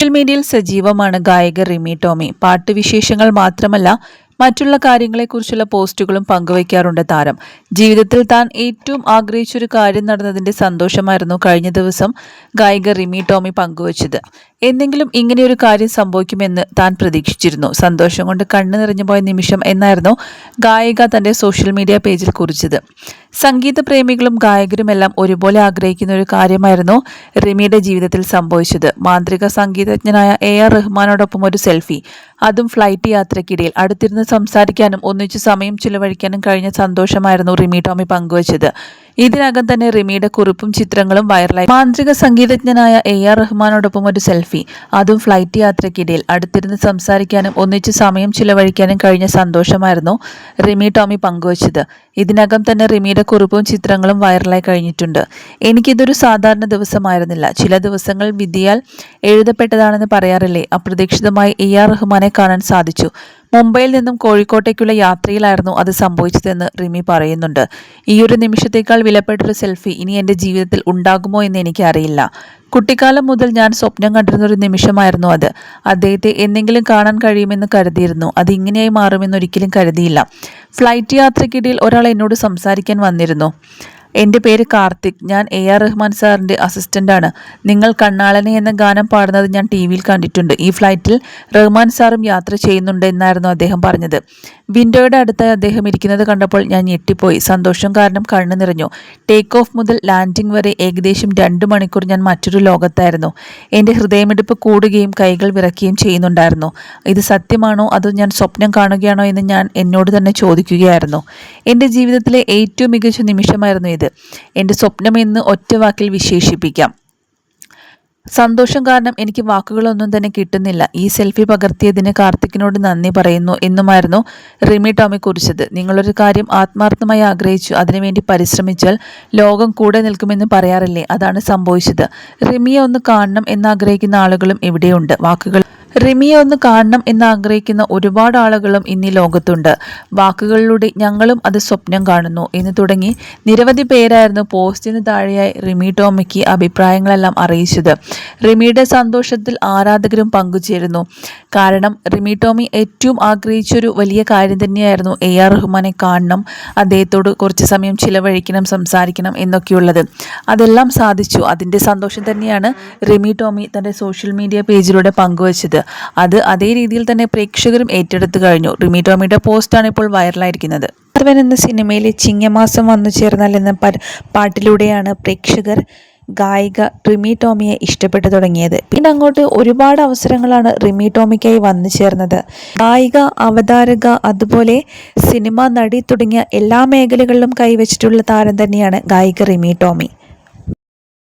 Social മീഡിയയിൽ സജീവമാണ് ഗായിക റിമി ടോമി. പാട്ടുവിശേഷങ്ങൾ മാത്രമല്ല മറ്റുള്ള കാര്യങ്ങളെക്കുറിച്ചുള്ള പോസ്റ്റുകളും പങ്കുവയ്ക്കാറുണ്ട് താരം. ജീവിതത്തിൽ താൻ ഏറ്റവും ആഗ്രഹിച്ചൊരു കാര്യം നടന്നതിന്റെ സന്തോഷമായിരുന്നു കഴിഞ്ഞ ദിവസം ഗായിക റിമി ടോമി പങ്കുവച്ചത്. എന്തെങ്കിലും ഇങ്ങനെയൊരു കാര്യം സംഭവിക്കുമെന്ന് താൻ പ്രതീക്ഷിച്ചിരുന്നു. സന്തോഷം കൊണ്ട് കണ്ണു നിറഞ്ഞുപോയ നിമിഷം എന്നായിരുന്നു ഗായിക തന്റെ സോഷ്യൽ മീഡിയ പേജിൽ കുറിച്ചത്. സംഗീത പ്രേമികളും ഗായകരുമെല്ലാം ഒരുപോലെ ആഗ്രഹിക്കുന്ന ഒരു കാര്യമായിരുന്നു റിമിയുടെ ജീവിതത്തിൽ സംഭവിച്ചത്. മാന്ത്രിക സംഗീതജ്ഞനായ AR റഹ്മാനോടൊപ്പം ഒരു സെൽഫി, അതും ഫ്ലൈറ്റ് യാത്രയ്ക്കിടയിൽ. അടുത്തിരുന്ന് സംസാരിക്കാനും ഒന്നിച്ചു സമയം ചിലവഴിക്കാനും കഴിഞ്ഞ സന്തോഷമായിരുന്നു റിമി ടോമി പങ്കുവച്ചത്. ഇതിനകം തന്നെ റിമിയുടെ കുറിപ്പും ചിത്രങ്ങളും വൈറലായി. മാന്ത്രിക സംഗീതജ്ഞനായ AR റഹ്മാനോടൊപ്പം ഒരു സെൽഫി, അതും ഫ്ലൈറ്റ് യാത്രയ്ക്കിടയിൽ. അടുത്തിരുന്ന് സംസാരിക്കാനും ഒന്നിച്ചു സമയം ചിലവഴിക്കാനും കഴിഞ്ഞ സന്തോഷമായിരുന്നു റിമി ടോമി പങ്കുവച്ചത്. ഇതിനകം തന്നെ റിമിയുടെ കുറിപ്പും ചിത്രങ്ങളും വൈറലായി കഴിഞ്ഞിട്ടുണ്ട്. എനിക്കിതൊരു സാധാരണ ദിവസമായിരുന്നില്ല. ചില ദിവസങ്ങൾ വിധിയാൽ എഴുതപ്പെട്ടതാണെന്ന് പറയാറില്ലേ, അപ്രതീക്ഷിതമായി AR റഹ്മാനെ കാണാൻ സാധിച്ചു. മുംബൈയിൽ നിന്നും കോഴിക്കോട്ടേക്കുള്ള യാത്രയിലായിരുന്നു അത് സംഭവിച്ചതെന്ന് റിമി പറയുന്നുണ്ട്. ഈയൊരു നിമിഷത്തേക്കാൾ വിലപ്പെട്ടൊരു സെൽഫി ഇനി എൻ്റെ ജീവിതത്തിൽ ഉണ്ടാകുമോ എന്ന് എനിക്കറിയില്ല. കുട്ടിക്കാലം മുതൽ ഞാൻ സ്വപ്നം കണ്ടിരുന്നൊരു നിമിഷമായിരുന്നു അത്. അദ്ദേഹത്തെ എന്തെങ്കിലും കാണാൻ കഴിയുമെന്ന് കരുതിയിരുന്നു. അത് ഇങ്ങനെയായി മാറുമെന്ന് ഒരിക്കലും കരുതിയില്ല. ഫ്ലൈറ്റ് യാത്രയ്ക്കിടയിൽ ഒരാൾ എന്നോട് സംസാരിക്കാൻ വന്നിരുന്നു. എൻ്റെ പേര് കാർത്തിക്, ഞാൻ AR റഹ്മാൻ സാറിൻ്റെ അസിസ്റ്റൻ്റാണ്. നിങ്ങൾ കണ്ണാളനെ എന്ന ഗാനം പാടുന്നത് ഞാൻ TV-യിൽ കണ്ടിട്ടുണ്ട്. ഈ ഫ്ലൈറ്റിൽ റഹ്മാൻ സാറും യാത്ര ചെയ്യുന്നുണ്ട് എന്നായിരുന്നു അദ്ദേഹം പറഞ്ഞത്. വിൻഡോയുടെ അടുത്തായി അദ്ദേഹം ഇരിക്കുന്നത് കണ്ടപ്പോൾ ഞാൻ ഞെട്ടിപ്പോയി. സന്തോഷം കാരണം കണ്ണു നിറഞ്ഞു. ടേക്ക് ഓഫ് മുതൽ ലാൻഡിംഗ് വരെ ഏകദേശം 2 മണിക്കൂർ ഞാൻ മറ്റൊരു ലോകത്തായിരുന്നു. എൻ്റെ ഹൃദയമിടിപ്പ് കൂടുകയും കൈകൾ വിറയ്ക്കുകയും ചെയ്യുന്നുണ്ടായിരുന്നു. ഇത് സത്യമാണോ അതോ ഞാൻ സ്വപ്നം കാണുകയാണോ എന്ന് ഞാൻ എന്നോട് തന്നെ ചോദിക്കുകയായിരുന്നു. എൻ്റെ ജീവിതത്തിലെ ഏറ്റവും മികച്ച നിമിഷമായിരുന്നു ഇത്. എൻ്റെ സ്വപ്നം എന്ന് ഒറ്റ വാക്കിൽ വിശേഷിപ്പിക്കാം. സന്തോഷം കാരണം എനിക്ക് വാക്കുകളൊന്നും തന്നെ കിട്ടുന്നില്ല. ഈ സെൽഫി പകർത്തിയതിന് കാർത്തിക്കിനോട് നന്ദി പറയുന്നു എന്നുമായിരുന്നു റിമി ടോമി കുറിച്ചത്. നിങ്ങളൊരു കാര്യം ആത്മാർത്ഥമായി ആഗ്രഹിച്ചു, അതിനുവേണ്ടി പരിശ്രമിച്ചാൽ ലോകം കൂടെ നിൽക്കുമെന്ന് പറയാറില്ലേ, അതാണ് സംഭവിച്ചത്. റിമിയെ ഒന്ന് കാണണം എന്നാഗ്രഹിക്കുന്ന ആളുകളും ഇവിടെയുണ്ട്. റിമിയെ ഒന്ന് കാണണം എന്നാഗ്രഹിക്കുന്ന ഒരുപാട് ആളുകളും ഇന്ന് ലോകത്തുണ്ട്. വാക്കുകളിലൂടെ ഞങ്ങളും അത് സ്വപ്നം കാണുന്നു എന്ന് തുടങ്ങി നിരവധി പേരായിരുന്നു പോസ്റ്റിന് താഴെയായി റിമി ടോമിക്ക് അഭിപ്രായങ്ങളെല്ലാം അറിയിച്ചത്. റിമിയുടെ സന്തോഷത്തിൽ ആരാധകരും പങ്കുചേരുന്നു. കാരണം റിമി ടോമി ഏറ്റവും ആഗ്രഹിച്ചൊരു വലിയ കാര്യം തന്നെയായിരുന്നു AR റഹ്മാനെ കാണണം, അദ്ദേഹത്തോട് കുറച്ച് സമയം ചിലവഴിക്കണം, സംസാരിക്കണം എന്നൊക്കെയുള്ളത്. അതെല്ലാം സാധിച്ചു. അതിൻ്റെ സന്തോഷം തന്നെയാണ് റിമി ടോമി തൻ്റെ സോഷ്യൽ മീഡിയ പേജിലൂടെ പങ്കുവച്ചത്. അത് അതേ രീതിയിൽ തന്നെ പ്രേക്ഷകരും ഏറ്റെടുത്തു കഴിഞ്ഞു. റിമി ടോമിയുടെ പോസ്റ്റാണ് ഇപ്പോൾ വൈറലായിരിക്കുന്നത്. സർവൻ എന്ന സിനിമയിലെ ചിങ്ങമാസം വന്നു ചേർന്നാൽ എന്ന പാട്ടിലൂടെയാണ് പ്രേക്ഷകർ ഗായിക റിമി ടോമിയെ ഇഷ്ടപ്പെട്ടു തുടങ്ങിയത്. പിന്നെ അങ്ങോട്ട് ഒരുപാട് അവസരങ്ങളാണ് റിമി ടോമിക്കായി വന്നു ചേർന്നത്. ഗായിക, അവതാരക, അതുപോലെ സിനിമ നടി തുടങ്ങിയ എല്ലാ മേഖലകളിലും കൈവച്ചിട്ടുള്ള താരം തന്നെയാണ് ഗായിക റിമി ടോമി.